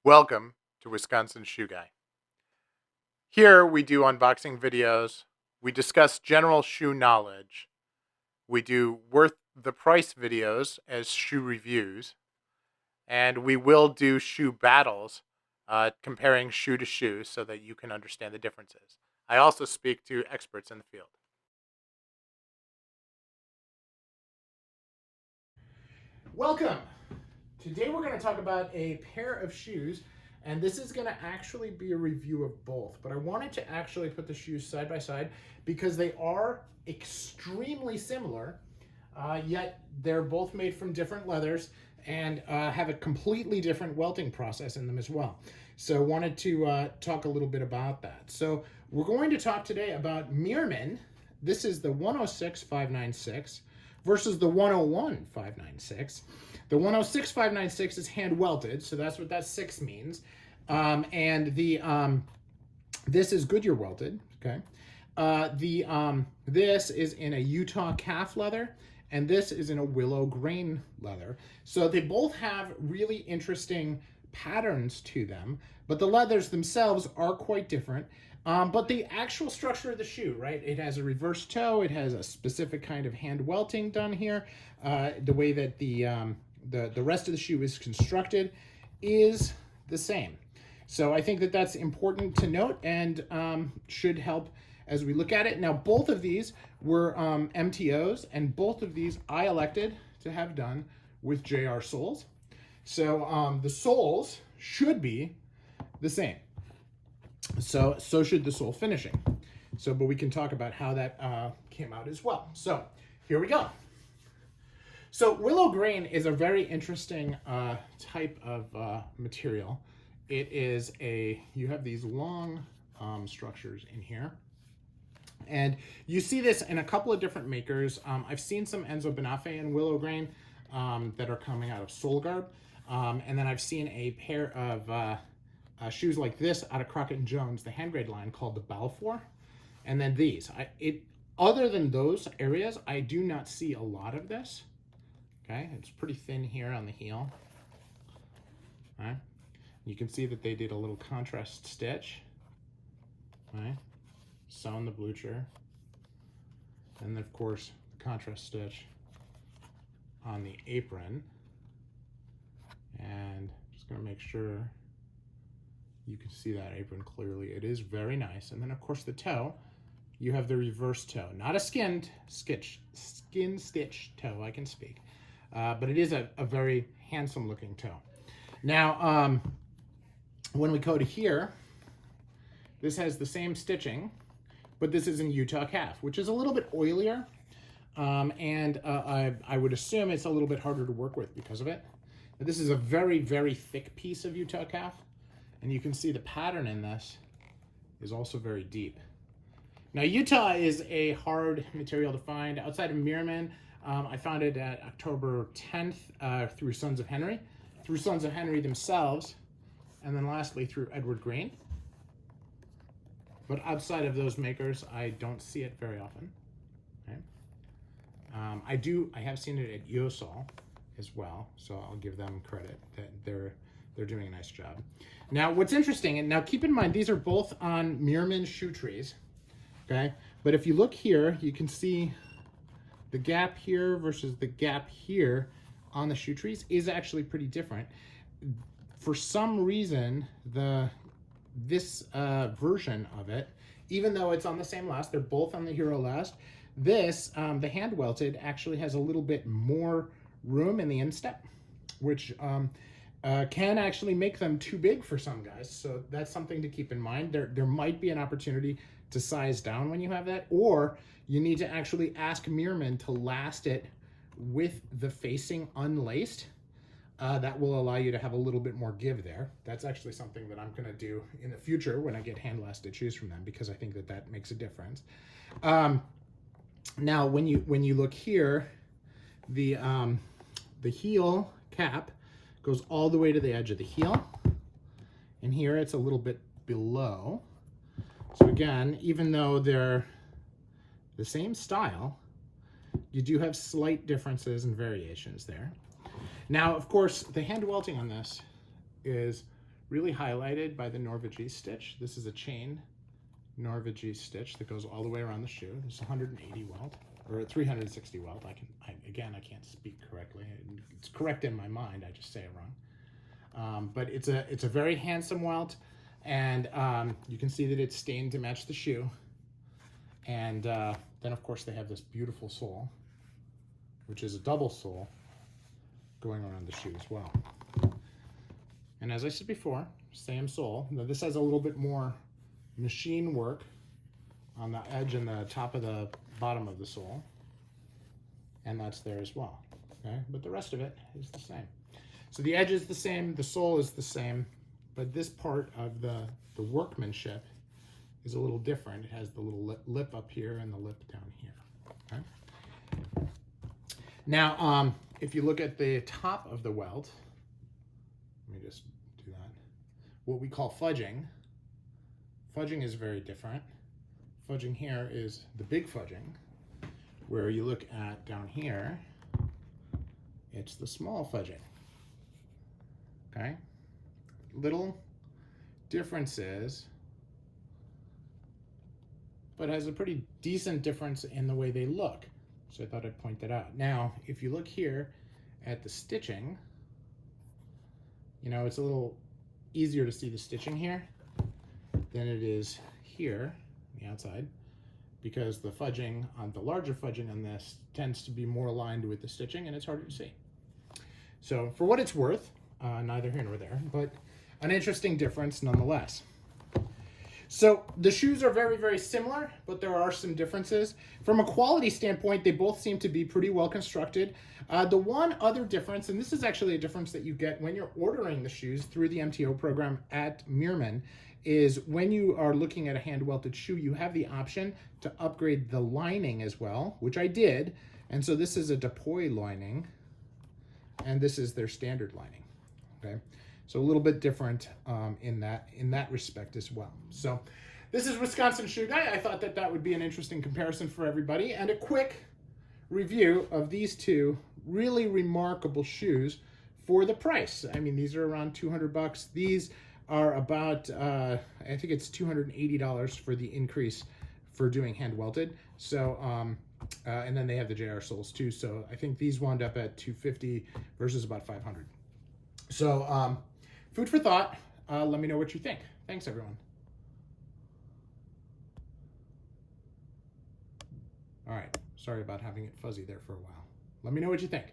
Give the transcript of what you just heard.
Welcome to Wisconsin Shoe Guy. Here we do unboxing videos, we discuss general shoe knowledge, we do worth the price videos as shoe reviews, and we will do shoe battles, comparing shoe to shoe so that you can understand the differences. I also speak to experts in the field. Welcome! Today we're going to talk about a pair of shoes, and this is going to actually be a review of both, but I wanted to actually put the shoes side by side because they are extremely similar, yet they're both made from different leathers and have a completely different welting process in them as well. So I wanted to talk a little bit about that. So we're going to talk today about Meermin. This is the 106.596 versus the 101.596. The 106.596 is hand welted, so that's what that 6 means. And the this is Goodyear welted, okay? This is in a Utah calf leather, and this is in a willow grain leather. So they both have really interesting patterns to them, but the leathers themselves are quite different. But the actual structure of the shoe, right? It has a reverse toe. It has a specific kind of hand welting done here. The way that the rest of the shoe is constructed is the same. So I think that that's important to note and should help as we look at it. Now, both of these were MTOs, and both of these I elected to have done with JR soles. So the soles should be the same. So should the sole finishing. But we can talk about how that came out as well. So here we go. So willow grain is a very interesting type of material. It is you have these long structures in here. And you see this in a couple of different makers. I've seen some Enzo Benafe in willow grain that are coming out of Solgarb. And then I've seen a pair of shoes like this out of Crockett and Jones, the hand grade line called the Balfour. And then these. Other than those areas, I do not see a lot of this. Okay, it's pretty thin here on the heel. All right. You can see that they did a little contrast stitch. All right. Sewn the blucher. And then, of course, the contrast stitch on the apron. And just going to make sure you can see that apron clearly. It is very nice. And then, of course, the toe, you have the reverse toe. Not a skin stitch toe, I can speak. But it is a very handsome looking toe. Now, when we go to here, this has the same stitching, but this is in Utah calf, which is a little bit oilier. And I would assume it's a little bit harder to work with because of it. But this is a very, very thick piece of Utah calf. And you can see the pattern in this is also very deep. Now, Utah is a hard material to find. Outside of Meermin, I found it at October 10th through Sons of Henry, themselves, and then lastly through Edward Green. But outside of those makers, I don't see it very often. Okay. I have seen it at Yosol as well, so I'll give them credit that they're doing a nice job. Now, what's interesting, and now keep in mind, these are both on Meermin shoe trees, okay? But if you look here, you can see the gap here versus the gap here on the shoe trees is actually pretty different. For some reason, this version of it, even though it's on the same last, they're both on the Hiro last, this, the hand welted, actually has a little bit more room in the instep, which can actually make them too big for some guys. So that's something to keep in mind. There might be an opportunity to size down when you have that, or you need to actually ask Meermin to last it with the facing unlaced. That will allow you to have a little bit more give there. That's actually something that I'm going to do in the future when I get hand lasted shoes from them, because I think that makes a difference. Now, when you look here, the heel cap goes all the way to the edge of the heel, and here it's a little bit below. So again, even though they're the same style, you do have slight differences and variations there. Now, of course, the hand welting on this is really highlighted by the Norvegese stitch. This is a chain Norvegese stitch that goes all the way around the shoe. It's 180 welt, or 360 welt. I can't speak correctly. It's correct in my mind, I just say it wrong. But it's a very handsome welt, and you can see that it's stained to match the shoe. And then of course they have this beautiful sole, which is a double sole going around the shoe as well. And as I said before, same sole. Now this has a little bit more machine work on the edge and the top of the bottom of the sole, and that's there as well. Okay, but the rest of it is the same. So the edge is the same, the sole is the same, but this part of the workmanship is a little different. It has the little lip up here and the lip down here. Okay. Now, if you look at the top of the welt, let me just do that. What we call fudging. Fudging is very different. Fudging here is the big fudging, where you look at down here, it's the small fudging. Okay? Little differences, but has a pretty decent difference in the way they look. So I thought I'd point that out. Now, if you look here at the stitching, you know, it's a little easier to see the stitching here than it is here on the outside, because the fudging on the larger fudging on this tends to be more aligned with the stitching, and it's harder to see. So for what it's worth, neither here nor there, but an interesting difference nonetheless. So the shoes are very, very similar, but there are some differences. From a quality standpoint, they both seem to be pretty well constructed. The one other difference, and this is actually a difference that you get when you're ordering the shoes through the MTO program at Meermin, is when you are looking at a hand-welted shoe, you have the option to upgrade the lining as well, which I did. And so this is a Deploy lining, and this is their standard lining, okay? So a little bit different in that respect as well. So this is Wisconsin Shoe Guy. I thought that would be an interesting comparison for everybody, and a quick review of these two really remarkable shoes for the price. I mean, these are around 200 bucks. These are about, I think it's $280 for the increase for doing hand welted. So, and then they have the JR soles too. So I think these wound up at 250 versus about 500. So, food for thought. Let me know what you think. Thanks, everyone. All right. Sorry about having it fuzzy there for a while. Let me know what you think.